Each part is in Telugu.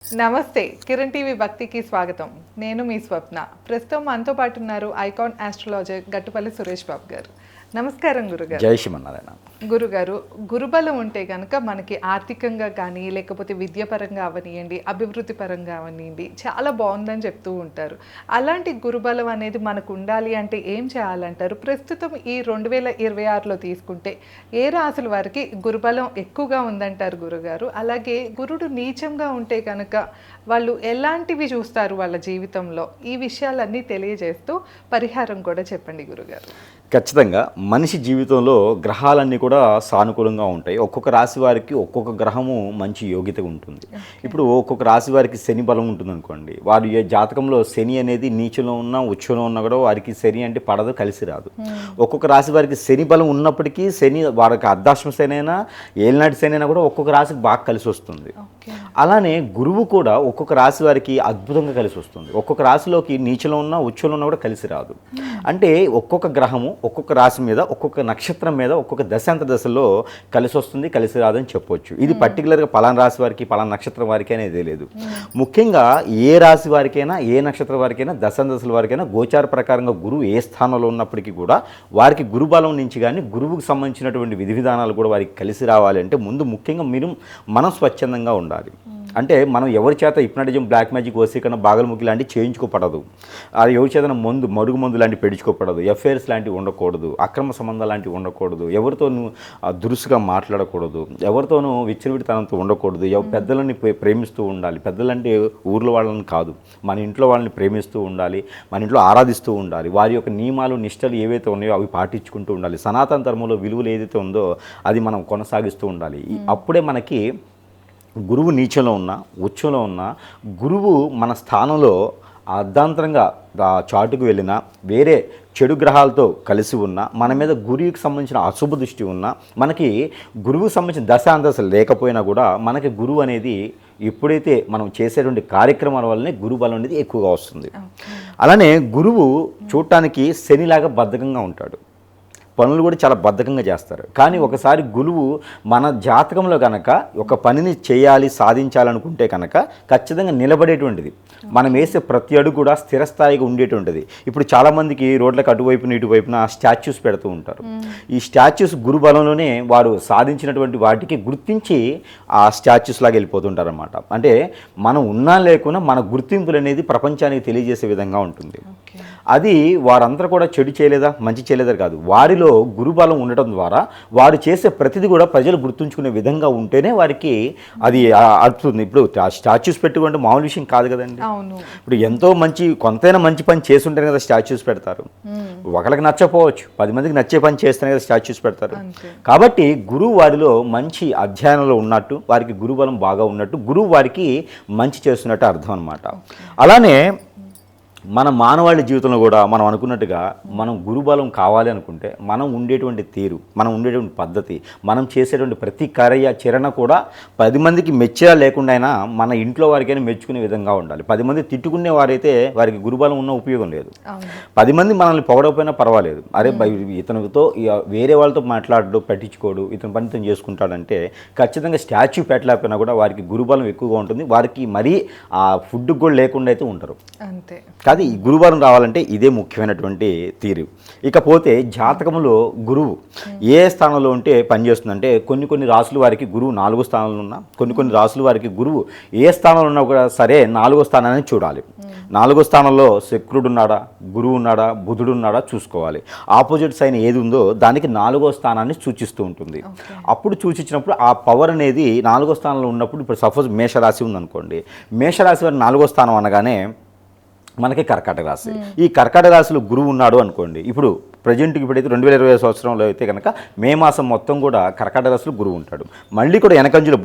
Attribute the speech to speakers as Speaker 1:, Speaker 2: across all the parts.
Speaker 1: నమస్తే కిరణ్ టీవీ భక్తికి స్వాగతం. నేను మీ స్వప్న. ప్రస్తుతం మనతో పాటు ఉన్నారు ఐకాన్ ఆస్ట్రాలజర్ గట్టుపల్లి సురేష్ బాబు గారు. నమస్కారం గురుగారు.
Speaker 2: జై శ్రీమన్నారాయణ.
Speaker 1: గురుగారు, గురుబలం ఉంటే కనుక మనకి ఆర్థికంగా కానీ లేకపోతే విద్యాపరంగా అవనియండి, అభివృద్ధి పరంగా అవనియండి చాలా బాగుందని చెప్తూ ఉంటారు. అలాంటి గురుబలం అనేది మనకు ఉండాలి అంటే ఏం చేయాలంటారు? ప్రస్తుతం ఈ 2026లో తీసుకుంటే ఏ రాశుల వారికి గురుబలం ఎక్కువగా ఉందంటారు గురుగారు? అలాగే గురుడు నీచంగా ఉంటే కనుక వాళ్ళు ఎలాంటివి చూస్తారు వాళ్ళ జీవితంలో? ఈ విషయాలన్నీ తెలియజేస్తూ పరిహారం కూడా చెప్పండి గురుగారు.
Speaker 2: ఖచ్చితంగా మనిషి జీవితంలో గ్రహాలన్నీ కూడా సానుకూలంగా ఉంటాయి. ఒక్కొక్క రాశి వారికి ఒక్కొక్క గ్రహము మంచి యోగ్యత ఉంటుంది. ఇప్పుడు ఒక్కొక్క రాశి వారికి శని బలం ఉంటుంది అనుకోండి, వారి జాతకంలో శని అనేది నీచలో ఉన్నా ఉచ్చలో ఉన్నా కూడా వారికి శని అంటే పడదు, కలిసి రాదు. ఒక్కొక్క రాశి వారికి శని బలం ఉన్నప్పటికీ శని వారికి అర్ధాశ్మ శని అయినా ఏలినాటి శని అయినా కూడా ఒక్కొక్క రాశికి బాగా కలిసి వస్తుంది. అలానే గురువు కూడా ఒక్కొక్క రాశి వారికి అద్భుతంగా కలిసి వస్తుంది. ఒక్కొక్క రాశిలోకి నీచలో ఉన్నా ఉచ్చలో ఉన్నా కూడా కలిసి రాదు. అంటే ఒక్కొక్క గ్రహము ఒక్కొక్క రాశి మీద ఒక్కొక్క నక్షత్రం మీద ఒక్కొక్క దశాంత దశలో కలిసి వస్తుంది, కలిసి రాదని చెప్పొచ్చు. ఇది పర్టికులర్గా పలానా రాశి వారికి పలానా నక్షత్రం వారికి అనేది లేదు. ముఖ్యంగా ఏ రాశి వారికైనా ఏ నక్షత్రం వారికైనా దశాంత దశల వారికైనా గోచార ప్రకారంగా గురువు ఏ స్థానంలో ఉన్నప్పటికీ కూడా వారికి గురుబలం నుంచి కానీ గురువుకు సంబంధించినటువంటి విధి విధానాలు కూడా వారికి కలిసి రావాలి అంటే ముందు ముఖ్యంగా మనం స్వచ్ఛందంగా ఉండాలి. అంటే మనం ఎవరి చేత హిప్నటిజం, బ్లాక్ మ్యాజిక్, వశీకరణ, బాగలముఖి లాంటివి చేయించుకోపడదు. అది ఎవరి చేత మరుగు మందు లాంటివి పెంచుకోపడదు. ఎఫ్ఐఆర్స్ లాంటివి ఉండకూడదు. అక్రమ సంబంధాలు లాంటివి ఉండకూడదు. ఎవరితోనూ దురుసుగా మాట్లాడకూడదు. ఎవరితోనూ విచ్చలవిడితనంతో ఉండకూడదు. పెద్దలని ప్రేమిస్తూ ఉండాలి. పెద్దలంటే ఊర్లో వాళ్ళని కాదు, మన ఇంట్లో వాళ్ళని ప్రేమిస్తూ ఉండాలి. మన ఇంట్లో ఆరాధిస్తూ ఉండాలి. వారి యొక్క నియమాలు నిష్టలు ఏవైతే ఉన్నాయో అవి పాటించుకుంటూ ఉండాలి. సనాతన ధర్మంలో విలువలు ఏదైతే ఉందో అది మనం కొనసాగిస్తూ ఉండాలి. అప్పుడే మనకి గురువు నీచంలో ఉన్న ఉచ్చంలో ఉన్న గురువు మన స్థానంలో అర్ధాంతరంగా చాటుకు వెళ్ళినా వేరే చెడు గ్రహాలతో కలిసి ఉన్న మన మీద గురువుకి సంబంధించిన అశుభ దృష్టి ఉన్న మనకి గురువుకు సంబంధించిన దశాంతశలు లేకపోయినా కూడా మనకి గురువు అనేది ఎప్పుడైతే మనం చేసేటువంటి కార్యక్రమాల వల్లనే గురు బలం అనేది ఎక్కువగా వస్తుంది. అలానే గురువు చూడటానికి శనిలాగా బద్ధకంగా ఉంటాడు. పనులు కూడా చాలా బద్ధకంగా చేస్తారు. కానీ ఒకసారి గురువు మన జాతకంలో కనుక ఒక పనిని చేయాలి, సాధించాలనుకుంటే కనుక ఖచ్చితంగా నిలబడేటువంటిది. మనం వేసే ప్రతి అడుగు కూడా స్థిరస్థాయిగా ఉండేటువంటిది. ఇప్పుడు చాలామందికి రోడ్లకు అటువైపున ఇటువైపున స్టాచ్యూస్ పెడుతూ ఉంటారు. ఈ స్టాచ్యూస్ గురు బలంలోనే వారు సాధించినటువంటి వాటికి గుర్తించి ఆ స్టాచ్యూస్ లాగా వెళ్ళిపోతుంటారు అన్నమాట. అంటే మనం ఉన్నా లేకున్నా మన గుర్తింపులు అనేది ప్రపంచానికి తెలియజేసే విధంగా ఉంటుంది. అది వారందరూ కూడా చెడు చేయలేదా, మంచి చేయలేదా కాదు, వారిలో గురుబలం ఉండటం ద్వారా వారు చేసే ప్రతిదీ కూడా ప్రజలు గుర్తుంచుకునే విధంగా ఉంటేనే వారికి అది అడుగుతుంది. ఇప్పుడు స్టాచ్యూస్ పెట్టుకుంటే మామూలు విషయం కాదు కదండి. ఇప్పుడు ఎంతో కొంతైనా మంచి పని చేస్తుంటేనే కదా స్టాచ్యూస్ పెడతారు. ఒకరికి నచ్చపోవచ్చు, 10 మందికి నచ్చే పని చేస్తేనే కదా స్టాచ్యూస్ పెడతారు. కాబట్టి గురువు వారిలో మంచి అధ్యయనంలో ఉన్నట్టు, వారికి గురుబలం బాగా ఉన్నట్టు, గురువు వారికి మంచి చేస్తున్నట్టు అర్థం అన్నమాట. అలానే మన మానవాళి జీవితంలో కూడా మనం అనుకున్నట్టుగా మనం గురుబలం కావాలి అనుకుంటే మనం ఉండేటువంటి తీరు, మనం ఉండేటువంటి పద్ధతి, మనం చేసేటువంటి ప్రతి చరణ కూడా 10 మందికి మెచ్చేలా లేకుండా అయినా మన ఇంట్లో వారికైనా మెచ్చుకునే విధంగా ఉండాలి. 10 మంది తిట్టుకునే వారైతే వారికి గురుబలం ఉన్న ఉపయోగం లేదు. 10 మంది మనల్ని పొగడకపోయినా పర్వాలేదు, అరే ఇతనితో వేరే వాళ్ళతో మాట్లాడు, పట్టించుకోడు, ఇతను పనితో చేసుకుంటాడంటే ఖచ్చితంగా స్టాచ్యూ పెట్టలేకపోయినా కూడా వారికి గురుబలం ఎక్కువగా ఉంటుంది. వారికి మరీ ఆ ఫుడ్ కూడా లేకుండా అయితే ఉంటారు. అంతే కాదు, ఈ గురుబలం రావాలంటే ఇదే ముఖ్యమైనటువంటి తీరు. ఇకపోతే జాతకంలో గురువు ఏ స్థానంలో ఉంటే పనిచేస్తుందంటే కొన్ని రాసుల వారికి గురువు 4వ స్థానంలో ఉన్నా, కొన్ని రాసుల వారికి గురువు ఏ స్థానంలో ఉన్నా కూడా సరే 4వ స్థానాన్ని చూడాలి. 4వ స్థానంలో శుక్రుడు ఉన్నాడా, గురువు ఉన్నాడా, బుధుడు ఉన్నాడా చూసుకోవాలి. ఆపోజిట్ సైన్ ఏది ఉందో దానికి 4వ స్థానాన్ని సూచిస్తూ ఉంటుంది. అప్పుడు సూచించినప్పుడు ఆ పవర్ అనేది 4వ స్థానంలో ఉన్నప్పుడు, ఇప్పుడు సపోజ్ మేషరాశి ఉందనుకోండి, మేషరాశి వారి 4వ స్థానం అనగానే మనకి కర్కాటక రాశి. ఈ కర్కాటక రాశిలో గురువు ఉన్నాడు అనుకోండి, ఇప్పుడు ప్రజెంట్కి ఇప్పుడైతే 2020 సంవత్సరంలో అయితే కనుక మే మాసం మొత్తం కూడా కర్కాటక రాశిలో గురువు ఉంటాడు. మళ్ళీ కూడా వెనకంజులో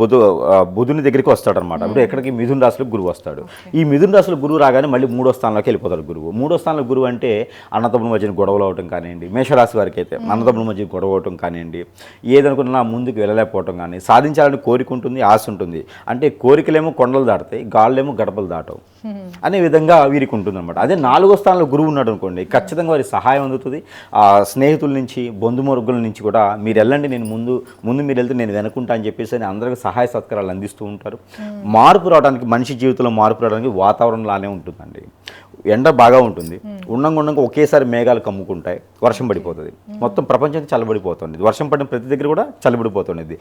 Speaker 2: బుధుని దగ్గరికి వస్తాడు అనమాట. ఇప్పుడు ఎక్కడికి మిథున రాశిలో గురువు వస్తాడు. ఈ మిథున రాశిలో గురువు రాగానే మళ్ళీ 3వ స్థానంలోకి వెళ్ళిపోతాడు గురువు. 3వ స్థానంలో గురువు అంటే అన్నదమ్ముల మధ్యన గొడవలు అవటం కానివ్వండి, మేషరాశి వారికి అయితే అన్నదమ్ముల మధ్య గొడవ అవటం కానివ్వండి, ఏదనుకున్నా ముందుకు వెళ్ళలేకపోవటం కానీ, సాధించాలని కోరిక ఉంటుంది, ఆశ ఉంటుంది. అంటే కోరికలేమో కొండలు దాటుతాయి, గాళ్ళేమో గడపలు దాటవు. అనే విధంగా వీరికి ఉంటుందన్నమాట. అదే 4వ స్థానంలో గురువు ఉన్నాడు అనుకోండి, ఖచ్చితంగా వారికి సహాయం అందుతుంది. స్నేహితుల నుంచి, బంధువర్గుల నుంచి కూడా మీరు వెళ్ళండి, నేను ముందు మీరు వెళ్తే నేను వెనుకుంటా అని చెప్పేసి అందరికీ సహాయ సత్కారాలు అందిస్తూ ఉంటారు. మార్పు రావడానికి, మనిషి జీవితంలో మార్పు రావడానికి వాతావరణం లానే ఉంటుందండి. ఎండ బాగా ఉంటుంది, ఉండంగా ఒకేసారి మేఘాలు కమ్ముకుంటాయి, వర్షం పడిపోతుంది, మొత్తం ప్రపంచం చల్లబడిపోతుంది. వర్షం పడిన ప్రతి దగ్గర కూడా చల్లబడిపోతుంది.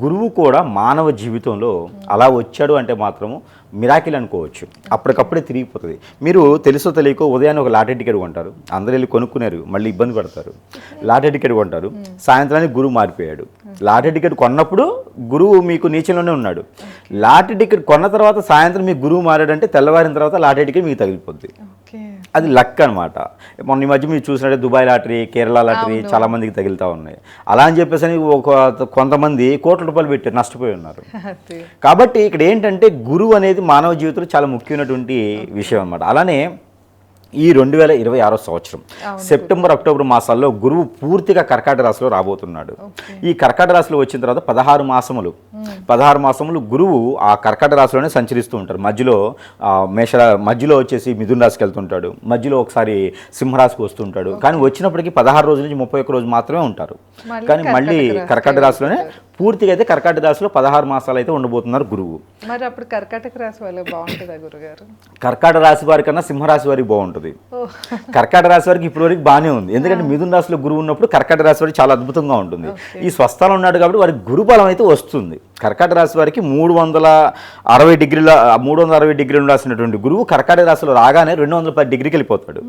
Speaker 2: గురువు కూడా మానవ జీవితంలో అలా వచ్చాడు అంటే మాత్రము మిరాకిల్ అనుకోవచ్చు. అప్పటికప్పుడే తిరిగిపోతుంది. మీరు తెలుసో తెలియకో ఉదయాన్నే ఒక లాటరీ టికెట్ కొంటారు, అందరూ వెళ్ళి కొనుక్కున్నారు, మళ్ళీ ఇబ్బంది పడతారు. లాటరీ టికెట్ కొంటారు, సాయంత్రానికి గురువు మారిపోయాడు. లాటరీ టికెట్ కొన్నప్పుడు గురువు మీకు నీచంలోనే ఉన్నాడు. లాటరీ టికెట్ కొన్న తర్వాత సాయంత్రం మీకు గురువు మారాడంటే తెల్లవారిన తర్వాత లాటరీ టికెట్ మీకు తగిలిపోద్ది. అది లక్ అనమాట. మొన్న ఈ మధ్య మీరు చూసినట్టే దుబాయ్ లాటరీ, కేరళ లాటరీ చాలా మందికి తగులుతూ ఉన్నాయి. అలా అని చెప్పేసి కొంతమంది కోట్ల రూపాయలు పెట్టి నష్టపోయి ఉన్నారు. కాబట్టి ఇక్కడ ఏంటంటే గురువు అనేది మానవ జీవితంలో చాలా ముఖ్యమైనటువంటి విషయం అన్నమాట. అలానే ఈ 2026 సంవత్సరం సెప్టెంబర్, అక్టోబర్ మాసాల్లో గురువు పూర్తిగా కర్కాటక రాశిలో రాబోతున్నాడు. ఈ కర్కాటక రాశిలో వచ్చిన తర్వాత 16 మాసములు గురువు ఆ కర్కాటక రాశిలోనే సంచరిస్తూ ఉంటారు. మధ్యలో వచ్చేసి మిథున రాశికి వెళ్తుంటాడు, మధ్యలో ఒకసారి సింహరాశికి వస్తుంటాడు. కానీ వచ్చినప్పటికీ 16 రోజుల నుంచి 31 రోజు మాత్రమే ఉంటారు. కానీ మళ్ళీ కర్కాటక రాశిలోనే పూర్తిగా అయితే కర్కాటక రాశిలో 16 మాసాలు అయితే ఉండబోతున్నారు గురువు.
Speaker 1: మరి అప్పుడు కర్కాటక రాశి వాళ్ళకి బాగుంటుందా గురుగారు?
Speaker 2: కర్కాటక రాశి వారి కన్నా సింహరాశి వారికి బాగుంటుంది. కర్కాటక రాశి వారికి ఇప్పటి వరకు బాగానే ఉంది, ఎందుకంటే మిథున రాశిలో గురువు ఉన్నప్పుడు కర్కాటక రాశి వారికి చాలా అద్భుతంగా ఉంటుంది. ఈ స్వస్థలం ఉన్నాడు కాబట్టి వారికి గురుబలం అయితే వస్తుంది. కర్కాటక రాశి వారికి 360 డిగ్రీలు రాసినటువంటి గురువు కర్కాటక రాశిలో రాగానే 210 డిగ్రీకి వెళ్ళిపోతాడు.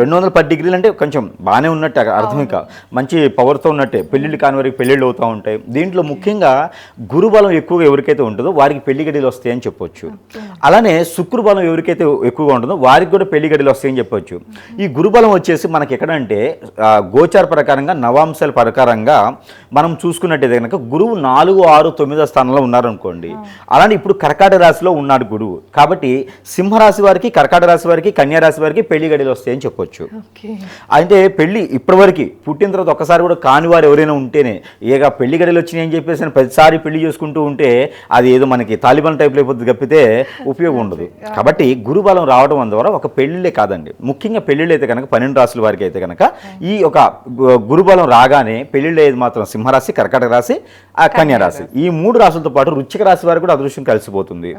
Speaker 2: 210 డిగ్రీలు అంటే కొంచెం బాగానే ఉన్నట్టే అర్థం, ఇంకా మంచి పవర్తో ఉన్నట్టే. పెళ్ళిళ్ళు కాని వారికి పెళ్ళిళ్ళు అవుతూ ఉంటాయి. దీంట్లో ముఖ్యంగా గురుబలం ఎక్కువగా ఎవరికైతే ఉంటుందో వారికి పెళ్లి గడియలు వస్తాయని చెప్పొచ్చు. అలానే శుక్రబలం ఎవరికైతే ఎక్కువగా ఉంటుందో వారికి కూడా పెళ్లి గడియలు వస్తాయని చెప్పొచ్చు. ఈ గురుబలం వచ్చేసి మనకి ఎక్కడంటే గోచార ప్రకారంగా, నవాంశాల ప్రకారంగా మనం చూసుకున్నట్టయితే కనుక గురువు 4, 6, 9 స్థానంలో ఉన్నారనుకోండి. అలానే ఇప్పుడు కర్కాటక రాశిలో ఉన్నాడు గురువు. కాబట్టి సింహరాశి వారికి, కర్కాటక రాశి వారికి, కన్యా రాశి వారికి పెళ్లి గడియలు వస్తాయని చెప్పొచ్చు. అంటే పెళ్లి ఇప్పటివరకు పుట్టిన తర్వాత ఒక్కసారి కూడా కాని వారు ఎవరైనా ఉంటేనే, ఏగా పెళ్లి గడియలు వచ్చినాయి అని చెప్పేసి ప్రతిసారి పెళ్లి చేసుకుంటూ ఉంటే అది ఏదో మనకి తాలిబాన్ టైప్లో అయిపోతుంది తప్పితే ఉపయోగం ఉండదు. కాబట్టి గురుబలం రావడం ద్వారా ఒక పెళ్లిళ్ళే కాదండి, ముఖ్యంగా పెళ్లిళ్ళు అయితే కనుక 12 రాశుల వారికి అయితే కనుక ఈ ఒక గురుబలం రాగానే పెళ్లిళ్ళు అయ్యేది మాత్రం సింహరాశి, కర్కాటక రాశి, కన్యా రాశి. ఈ 3 రాశులతో పాటు వృశ్చిక రాశి వారికి కూడా అదృష్టం కలిసిపోతుంది.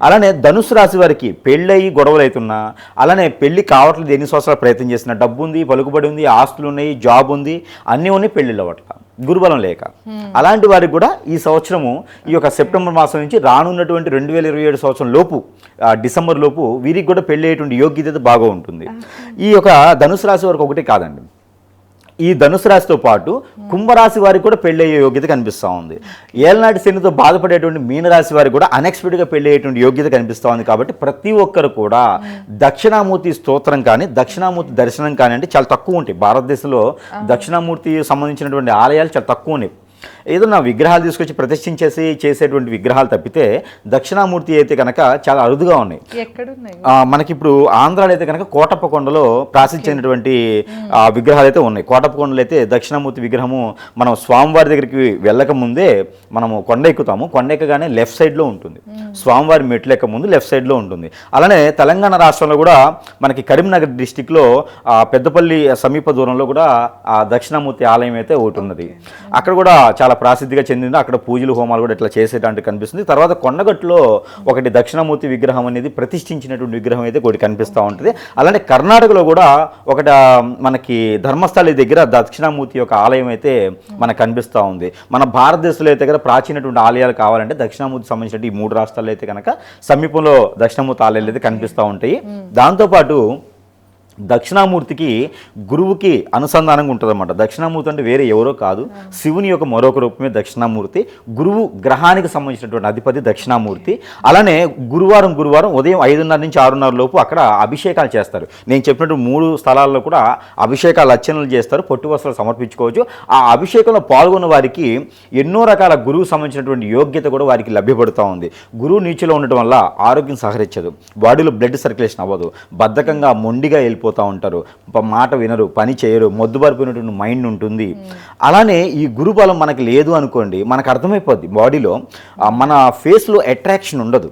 Speaker 2: అలానే ధనుసు రాశి వారికి పెళ్ళయి గొడవలు అవుతున్నా, అలానే పెళ్లి కావట్లేదు, ఎన్ని సంవత్సరాలు ప్రయత్నం చేసినా, డబ్బు ఉంది, పలుకుబడి ఉంది, ఆస్తులు ఉన్నాయి, జాబ్ ఉంది, అన్నీ ఉన్నాయి, పెళ్లిళ్ళు అవ్వట్ల గురుబలం లేక. అలాంటి వారికి కూడా ఈ సంవత్సరము, ఈ యొక్క సెప్టెంబర్ మాసం నుంచి రానున్నటువంటి 2027 సంవత్సరం లోపు, డిసెంబర్ లోపు వీరికి కూడా పెళ్లి అయ్యేటువంటి యోగ్యత బాగా ఉంటుంది. ఈ యొక్క ధనుసు రాశి వారికి ఒకటి కాదండి, ఈ ధనుసు రాశితో పాటు కుంభరాశి వారికి కూడా పెళ్లి అయ్యే యోగ్యత కనిపిస్తూ ఉంది. ఏళ్ళనాటి శనితో బాధపడేటువంటి మీనరాశి వారికి కూడా అన్ఎక్స్పెక్టెడ్గా పెళ్లి అయ్యేటువంటి యోగ్యత కనిపిస్తూ ఉంది. కాబట్టి ప్రతి ఒక్కరు కూడా దక్షిణామూర్తి స్తోత్రం కానీ, దక్షిణామూర్తి దర్శనం కానీ అంటే చాలా తక్కువ ఉంటాయి. భారతదేశంలో దక్షిణామూర్తి సంబంధించినటువంటి ఆలయాలు చాలా తక్కువ ఉన్నాయి. ఏదన్నా విగ్రహాలు తీసుకొచ్చి ప్రతిష్ఠించేసి చేసేటువంటి విగ్రహాలు తప్పితే దక్షిణామూర్తి అయితే కనుక చాలా అరుదుగా ఉన్నాయి. మనకి ఇప్పుడు ఆంధ్రాలో అయితే కనుక కోటప్ప కొండలో ప్రాసిద్ధించినటువంటి విగ్రహాలు అయితే ఉన్నాయి. కోటప్ప కొండలో అయితే దక్షిణామూర్తి విగ్రహము మనం స్వామివారి దగ్గరికి వెళ్ళక ముందే మనము కొండ ఎక్కుతాము, కొండ ఎక్కగానే లెఫ్ట్ సైడ్లో ఉంటుంది, స్వామివారి మెట్లు ఎక్క ముందు లెఫ్ట్ సైడ్లో ఉంటుంది. అలానే తెలంగాణ రాష్ట్రంలో కూడా మనకి కరీంనగర్ డిస్టిక్లో పెద్దపల్లి సమీప దూరంలో కూడా ఆ దక్షిణామూర్తి ఆలయం అయితే ఒకటి ఉన్నది. అక్కడ కూడా చాలా ప్రాసిద్ధిగా చెందింది. అక్కడ పూజలు, హోమాలు కూడా ఇట్లా చేసేటట్టు కనిపిస్తుంది. తర్వాత కొండగట్టులో ఒకటి దక్షిణామూర్తి విగ్రహం అనేది ప్రతిష్ఠించినటువంటి విగ్రహం అయితే ఒకటి కనిపిస్తూ ఉంటుంది. అలానే కర్ణాటకలో కూడా ఒకటి మనకి ధర్మస్థలి దగ్గర దక్షిణామూర్తి యొక్క ఆలయం అయితే మనకు కనిపిస్తూ ఉంది. మన భారతదేశంలో అయితే కనుక ప్రాచీనటువంటి ఆలయాలు కావాలంటే దక్షిణామూర్తి సంబంధించిన ఈ 3 రాష్ట్రాల్లో అయితే కనుక సమీపంలో దక్షిణామూర్తి ఆలయాలు అయితే కనిపిస్తూ ఉంటాయి. దాంతోపాటు దక్షిణామూర్తికి గురువుకి అనుసంధానంగా ఉంటుంది అన్నమాట. దక్షిణామూర్తి అంటే వేరే ఎవరో కాదు, శివుని యొక్క మరొక రూపమే దక్షిణామూర్తి. గురువు గ్రహానికి సంబంధించినటువంటి అధిపతి దక్షిణామూర్తి. అలానే గురువారం ఉదయం 5:30 నుంచి 6:30 లోపు అక్కడ అభిషేకాలు చేస్తారు. నేను చెప్పినట్టు 3 స్థలాల్లో కూడా అభిషేకాలు, అర్చనలు చేస్తారు, పొట్టు వస్త్రాలు సమర్పించుకోవచ్చు. ఆ అభిషేకంలో పాల్గొన్న వారికి ఎన్నో రకాల గురువు సంబంధించినటువంటి యోగ్యత కూడా వారికి లభ్యపడుతూ ఉంది. గురువు నీచులో ఉండటం వల్ల ఆరోగ్యం సహకరించదు, బాడీలో బ్లడ్ సర్క్యులేషన్ అవ్వదు, బద్ధకంగా మొండిగా వెళ్ళిపోతూ ఉంటారు, మాట వినరు, పని చేయరు, మొద్దుబారిపోయినటువంటి మైండ్ ఉంటుంది. అలానే ఈ గురుబలం మనకి లేదు అనుకోండి, మనకు అర్థమైపోద్ది బాడీలో మన ఫేస్లో అట్రాక్షన్ ఉండదు.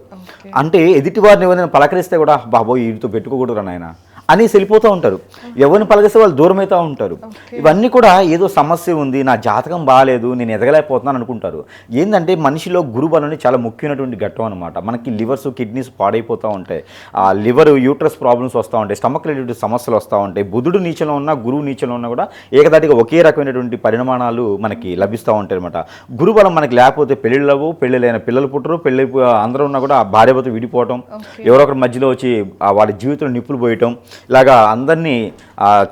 Speaker 2: అంటే ఎదుటి వారిని ఎవరైనా పలకరిస్తే కూడా బాబోయ్ వీటితో పెట్టుకోకూడదు నాయన అని వెళ్ళిపోతూ ఉంటారు. ఎవరిని పలకరిస్తే వాళ్ళు దూరం అవుతూ ఉంటారు. ఇవన్నీ కూడా ఏదో సమస్య ఉంది, నా జాతకం బాగాలేదు, నేను ఎదగలేకపోతున్నాను అనుకుంటారు. ఏంటంటే మనిషిలో గురుబలం అనేది చాలా ముఖ్యమైనటువంటి ఘట్టం అనమాట. మనకి లివర్స్ కిడ్నీస్ పాడైపోతూ ఉంటాయి, ఆ లివర్ యూట్రస్ ప్రాబ్లమ్స్ వస్తూ ఉంటాయి, స్టమక్ రిలేటెడ్ సమస్యలు వస్తూ ఉంటాయి. బుధుడు నీచలో ఉన్నా గురువు నీచలో ఉన్నా కూడా ఏకదాటిగా ఒకే రకమైనటువంటి పరిణామాలు మనకి లభిస్తూ ఉంటాయి అనమాట. గురుబలం మనకి లేకపోతే పెళ్ళిళ్ళవు, పెళ్ళిళ్ళైన పిల్లలు పుట్టరు, పెళ్ళి అందరూ ఉన్నా కూడా భార్యభర్త విడిపోవటం, ఎవరో ఒకరి మధ్యలో వచ్చి వాళ్ళ జీవితంలో నిప్పులు పోయటం, ఇలాగా అందరినీ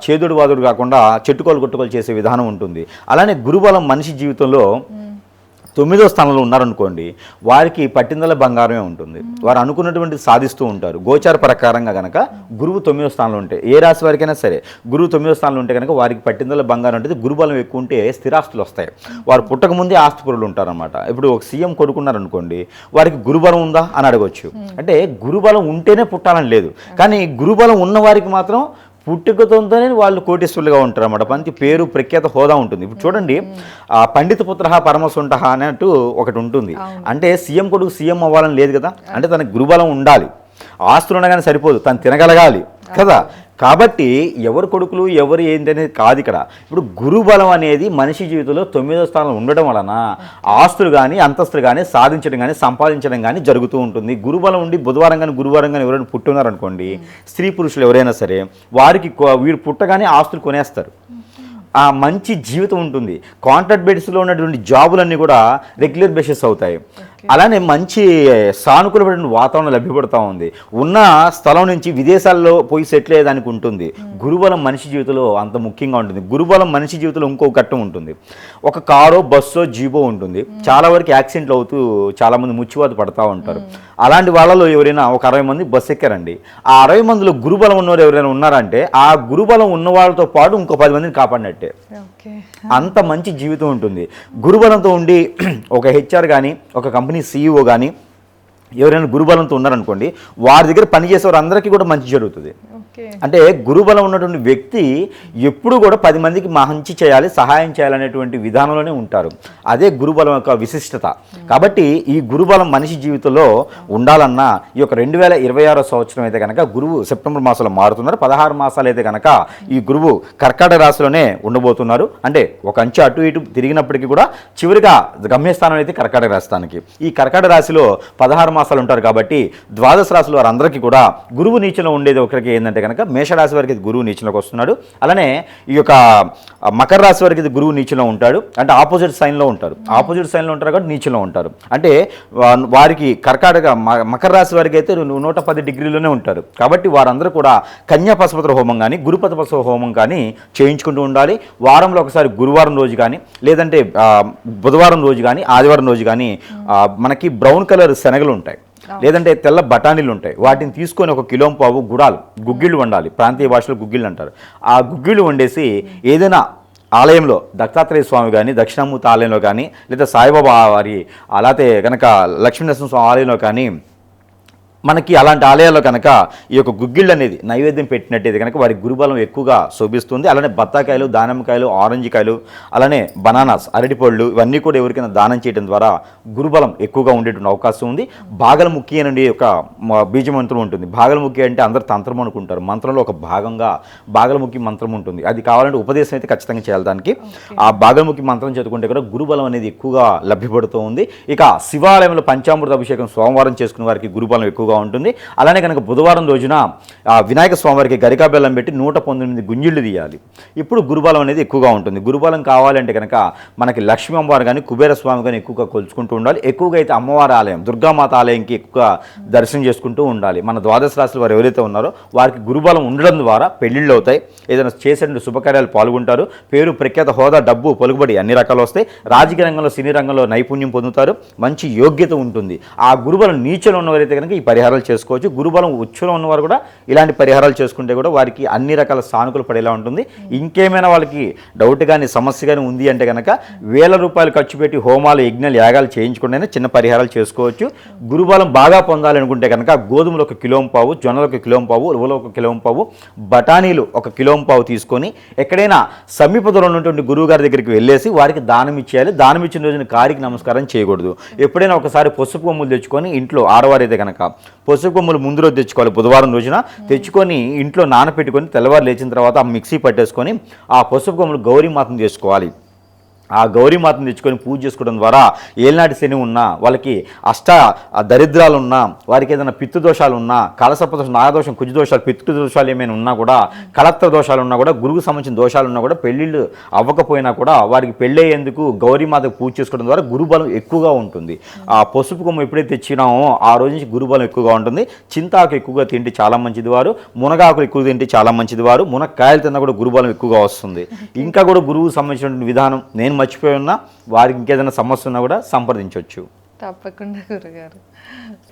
Speaker 2: చేదుడు వాదుడు కాకుండా చెట్టుకోలు కొట్టుకోలు చేసే విధానం ఉంటుంది. అలానే గురుబలం మనిషి జీవితంలో 9వ స్థానంలో ఉన్నారనుకోండి, వారికి పట్టిందల బంగారమే ఉంటుంది. వారు అనుకున్నటువంటి సాధిస్తూ ఉంటారు. గోచార ప్రకారంగా కనుక గురువు 9వ స్థానంలో ఉంటే, ఏ రాశి వారికైనా సరే గురువు 9వ స్థానంలో ఉంటే కనుక వారికి పట్టిందల బంగారం ఉంటుంది. గురుబలం ఎక్కువ ఉంటే స్థిరాస్తులు వస్తాయి. వారు పుట్టకముందే ఆస్తిపరులు ఉంటారన్నమాట. ఇప్పుడు ఒక సీఎం కొడుకున్నారనుకోండి, వారికి గురుబలం ఉందా అని అడగవచ్చు. అంటే గురుబలం ఉంటేనే పుట్టాలని లేదు, కానీ గురుబలం ఉన్న వారికి మాత్రం పుట్టుకతోనే వాళ్ళు కోటీశ్వరులుగా ఉంటారు అన్నమాట. మంచి పేరు ప్రఖ్యాత హోదా ఉంటుంది. ఇప్పుడు చూడండి, పండిత పుత్ర పరమసుంట అన్నట్టు ఒకటి ఉంటుంది. అంటే సీఎం కొడుకు సీఎం అవ్వాలని లేదు కదా, అంటే తనకు గురుబలం ఉండాలి. ఆస్తులు ఉండగానే సరిపోదు, తను తినగలగాలి కదా. కాబట్టి ఎవరు కొడుకులు ఎవరు ఏంటి అనేది కాదు ఇక్కడ. ఇప్పుడు గురుబలం అనేది మనిషి జీవితంలో 9వ స్థానంలో ఉండడం వలన ఆస్తులు కానీ అంతస్తులు కానీ సాధించడం కానీ సంపాదించడం కానీ జరుగుతూ ఉంటుంది. గురుబలం ఉండి బుధవారం కానీ ఎవరైనా పుట్టున్నారనుకోండి, స్త్రీ పురుషులు ఎవరైనా సరే, వారికి వీరు పుట్టగానే ఆస్తులు కొనేస్తారు. ఆ మంచి జీవితం ఉంటుంది. కాంట్రాక్ట్ బేస్లో ఉన్నటువంటి జాబులన్నీ కూడా రెగ్యులర్ బేసిస్ అవుతాయి. అలానే మంచి సానుకూలమైన వాతావరణం లభ్యపడుతూ ఉంది. ఉన్న స్థలం నుంచి విదేశాల్లో పోయి సెటిల్ అయ్యేదానికి ఉంటుంది. గురుబలం మనిషి జీవితంలో అంత ముఖ్యంగా ఉంటుంది. గురుబలం మనిషి జీవితంలో ఇంకో ఘట్టం ఉంటుంది. ఒక కారో బస్సో జీబో ఉంటుంది. చాలా వరకు యాక్సిడెంట్లు అవుతూ చాలామంది ముచ్చివాత పడతా ఉంటారు. అలాంటి వాళ్ళలో ఎవరైనా ఒక 60 మంది బస్సు ఎక్కారండి, ఆ 60 మందిలో గురుబలం ఉన్నవారు ఎవరైనా ఉన్నారంటే ఆ గురుబలం ఉన్న వాళ్ళతో పాటు ఇంకో 10 మందిని కాపాడినట్టే. అంత మంచి జీవితం ఉంటుంది. గురుబలంతో ఉండి ఒక హెచ్ఆర్ కానీ ఒక కంపెనీ CEO కానీ ఎవరైనా గురుబలంతో ఉన్నారనుకోండి, వారి దగ్గర పనిచేసేవారు అందరికీ కూడా మంచి జరుగుతుంది. అంటే గురుబలం ఉన్నటువంటి వ్యక్తి ఎప్పుడు కూడా 10 మందికి మంచి చేయాలి, సహాయం చేయాలనేటువంటి విధానంలోనే ఉంటారు. అదే గురుబలం యొక్క విశిష్టత. కాబట్టి ఈ గురుబలం మనిషి జీవితంలో ఉండాలన్నా ఈ యొక్క 2026 సంవత్సరం అయితే కనుక గురువు సెప్టెంబర్ మాసంలో మారుతున్నారు. 16 మాసాలు అయితే కనుక ఈ గురువు కర్కాటక రాశిలోనే ఉండబోతున్నారు. అంటే ఒక అంచె అటు ఇటు తిరిగినప్పటికీ కూడా చివరిగా గమ్యస్థానం అయితే కర్కాటక రాష్ట్రానికి. ఈ కర్కాటక రాశిలో 16 మాసాలు ఉంటారు. కాబట్టి ద్వాదశ రాశుల వారందరికీ కూడా గురువు నీచలో ఉండేది ఒకరికి ఏంటంటే కనుక మేషరాశి వారికి గురువు నీచలోకి వస్తున్నాడు. అలానే ఈ యొక్క మకర రాశి వారికి గురువు నీచలో ఉంటాడు. అంటే ఆపోజిట్ సైన్లో ఉంటారు. ఆపోజిట్ సైన్లో ఉంటారు కాబట్టి నీచలో ఉంటారు. అంటే వారికి మకర రాశి వారికి అయితే 110 డిగ్రీలోనే ఉంటారు. కాబట్టి వారందరూ కూడా కన్యా పశుపత్ర హోమం కానీ గురుపతి పశుప హోమం కానీ చేయించుకుంటూ ఉండాలి. వారంలో ఒకసారి గురువారం రోజు కానీ, లేదంటే బుధవారం రోజు కానీ, ఆదివారం రోజు కానీ మనకి బ్రౌన్ కలర్ శనగలు ఉంటాయి, లేదంటే తెల్ల బఠానీలు ఉంటాయి. వాటిని తీసుకొని 1 కిలో పావు గుగ్గిళ్ళు వండాలి. ప్రాంతీయ భాషలో గుగ్గిళ్ళు అంటారు. ఆ గుగ్గిళ్ళు వండేసి ఏదైనా ఆలయంలో దత్తాత్రేయ స్వామి కానీ, దక్షిణామూర్తి ఆలయంలో కానీ, లేదా సాయిబాబా వారి అలాగే కనుక లక్ష్మీనరసింహ స్వామి ఆలయంలో కానీ, మనకి అలాంటి ఆలయాల్లో కనుక ఈ యొక్క గుగ్గిళ్ళు అనేది నైవేద్యం పెట్టినట్టయితే కనుక వారి గురుబలం ఎక్కువగా శోభిస్తుంది. అలానే బత్తాకాయలు, దానిమ్మకాయలు, ఆరెంజ్ కాయలు, అలానే బనానాస్, అరటిపళ్ళు ఇవన్నీ కూడా ఎవరికైనా దానం చేయడం ద్వారా గురుబలం ఎక్కువగా ఉండేటువంటి అవకాశం ఉంది. బాగలముఖి నుండి ఒక బీజమంత్రం ఉంటుంది. బాగలముఖి అంటే అందరు తంత్రం అనుకుంటారు. మంత్రంలో ఒక భాగంగా బాగలముఖి మంత్రం ఉంటుంది. అది కావాలంటే ఉపదేశం అయితే ఖచ్చితంగా చేయాలి దానికి. ఆ బాగలముఖి మంత్రం చదువుకుంటే కూడా గురుబలం అనేది ఎక్కువగా లభ్యపడుతూ ఉంది. ఇక శివాలయంలో పంచామృత అభిషేకం సోమవారం చేసుకునే వారికి గురుబలం ఎక్కువగా ఉంటుంది. అలానే కనుక బుధవారం రోజున వినాయక స్వామివారికి గరికా బెల్లం పెట్టి 119 గుంజిళ్ళు తీయాలి. ఇప్పుడు గురుబలం అనేది ఎక్కువగా ఉంటుంది. గురుబలం కావాలంటే కనుక మనకి లక్ష్మీ అమ్మవారు కానీ కుబేర స్వామి కానీ ఎక్కువగా కొలుచుకుంటూ ఉండాలి. ఎక్కువగా అయితే అమ్మవారి ఆలయం దుర్గామాత ఆలయంకి ఎక్కువగా దర్శనం చేసుకుంటూ ఉండాలి. మన ద్వాదశ రాశుల వారు ఎవరైతే ఉన్నారో వారికి గురుబలం ఉండడం ద్వారా పెళ్లిళ్ళు అవుతాయి, ఏదైనా చేసే శుభకార్యాలు పాల్గొంటారు, పేరు ప్రఖ్యాత హోదా డబ్బు పలుకుబడి అన్ని రకాలు వస్తాయి, రాజకీయ రంగంలో సినీ రంగంలో నైపుణ్యం పొందుతారు, మంచి యోగ్యత ఉంటుంది. ఆ గురుబలం నీచలో ఉన్నవారైతే కనుక ఈ పరిహారాలు చేసుకోవచ్చు. గురుబలం ఉచ్చులో ఉన్నవారు కూడా ఇలాంటి పరిహారాలు చేసుకుంటే కూడా వారికి అన్ని రకాల సానుకూలు పడేలా ఉంటుంది. ఇంకేమైనా వాళ్ళకి డౌట్ కానీ సమస్య కానీ ఉంది అంటే కనుక ₹1000 ఖర్చు పెట్టి హోమాలు యజ్ఞాలు యాగాలు చేయించుకుంటేనే చిన్న పరిహారాలు చేసుకోవచ్చు. గురుబలం బాగా పొందాలనుకుంటే కనుక గోధుమలు 1 కిలోంపావు, జొన్నలు 1 కిలోంపావు, ఉలవలు 1 కిలోంపావు, బఠానీలు 1 కిలోంపావు తీసుకొని ఎక్కడైనా సమీప దూరంలో ఉన్నటువంటి గురువు గారి దగ్గరికి వెళ్ళేసి వారికి దానం ఇచ్చేయాలి. దానం ఇచ్చిన రోజున కారికి నమస్కారం చేయకూడదు. ఎప్పుడైనా ఒకసారి పసుపు కొమ్ములు తెచ్చుకొని ఇంట్లో ఆడవారైతే కనుక పసుపు కొమ్ములు ముందు రోజు తెచ్చుకోవాలి. బుధవారం రోజున తెచ్చుకొని ఇంట్లో నానపెట్టుకొని తెల్లవారు లేచిన తర్వాత ఆ మిక్సీ పట్టేసుకొని ఆ పసుపు కొమ్ములు గౌరీమాతను చేసుకోవాలి. ఆ గౌరీమాతను తెచ్చుకొని పూజ చేసుకోవడం ద్వారా ఏలినాటి శని ఉన్నా, వాళ్ళకి దరిద్రాలు ఉన్నా, వారికి ఏదైనా పితృ దోషాలు ఉన్నా, కలసప దోషం, నాగదోషం, కుజ దోషాలు, పితృ దోషాలు ఏమైనా ఉన్నా కూడా, కలత్ర దోషాలు ఉన్నా కూడా, గురువుకు సంబంధించిన దోషాలు ఉన్నా కూడా, పెళ్ళిళ్ళు అవ్వకపోయినా కూడా వారికి పెళ్ళయ్యేందుకు గౌరీమాతకు పూజ చేసుకోవడం ద్వారా గురుబలం ఎక్కువగా ఉంటుంది. ఆ పసుపు కొమ్ము ఎప్పుడైతే తెచ్చినామో ఆ రోజు నుంచి గురుబలం ఎక్కువగా ఉంటుంది. చింతాకు ఎక్కువగా తింటే చాలా మంచిది వారు, మునగాకులు ఎక్కువ తింటే చాలా మంచిది వారు, మునక్కాయలు తిన్నా కూడా గురుబలం ఎక్కువగా వస్తుంది. ఇంకా కూడా గురువుకు సంబంధించిన విధానం నేను మర్చిపోయి ఉన్నా, వారికి ఇంకేదైనా సమస్య ఉన్నా కూడా సంప్రదించవచ్చు.
Speaker 1: తప్పకుండా గురుగారు.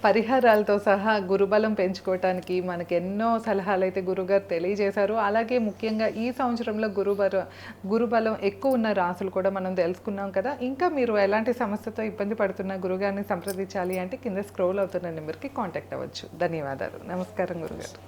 Speaker 1: పరిహారాలతో సహా గురుబలం పెంచుకోవటానికి మనకి ఎన్నో సలహాలు అయితే గురుగారు తెలియజేశారు. అలాగే ముఖ్యంగా ఈ సంవత్సరంలో గురుబలం ఎక్కువ ఉన్న రాసులు కూడా మనం తెలుసుకున్నాం కదా. ఇంకా మీరు ఎలాంటి సమస్యతో ఇబ్బంది పడుతున్న గురుగారిని సంప్రదించాలి అంటే కింద స్క్రోల్ అవుతున్న నెంబర్కి కాంటాక్ట్ అవ్వచ్చు. ధన్యవాదాలు. నమస్కారం గురుగారు.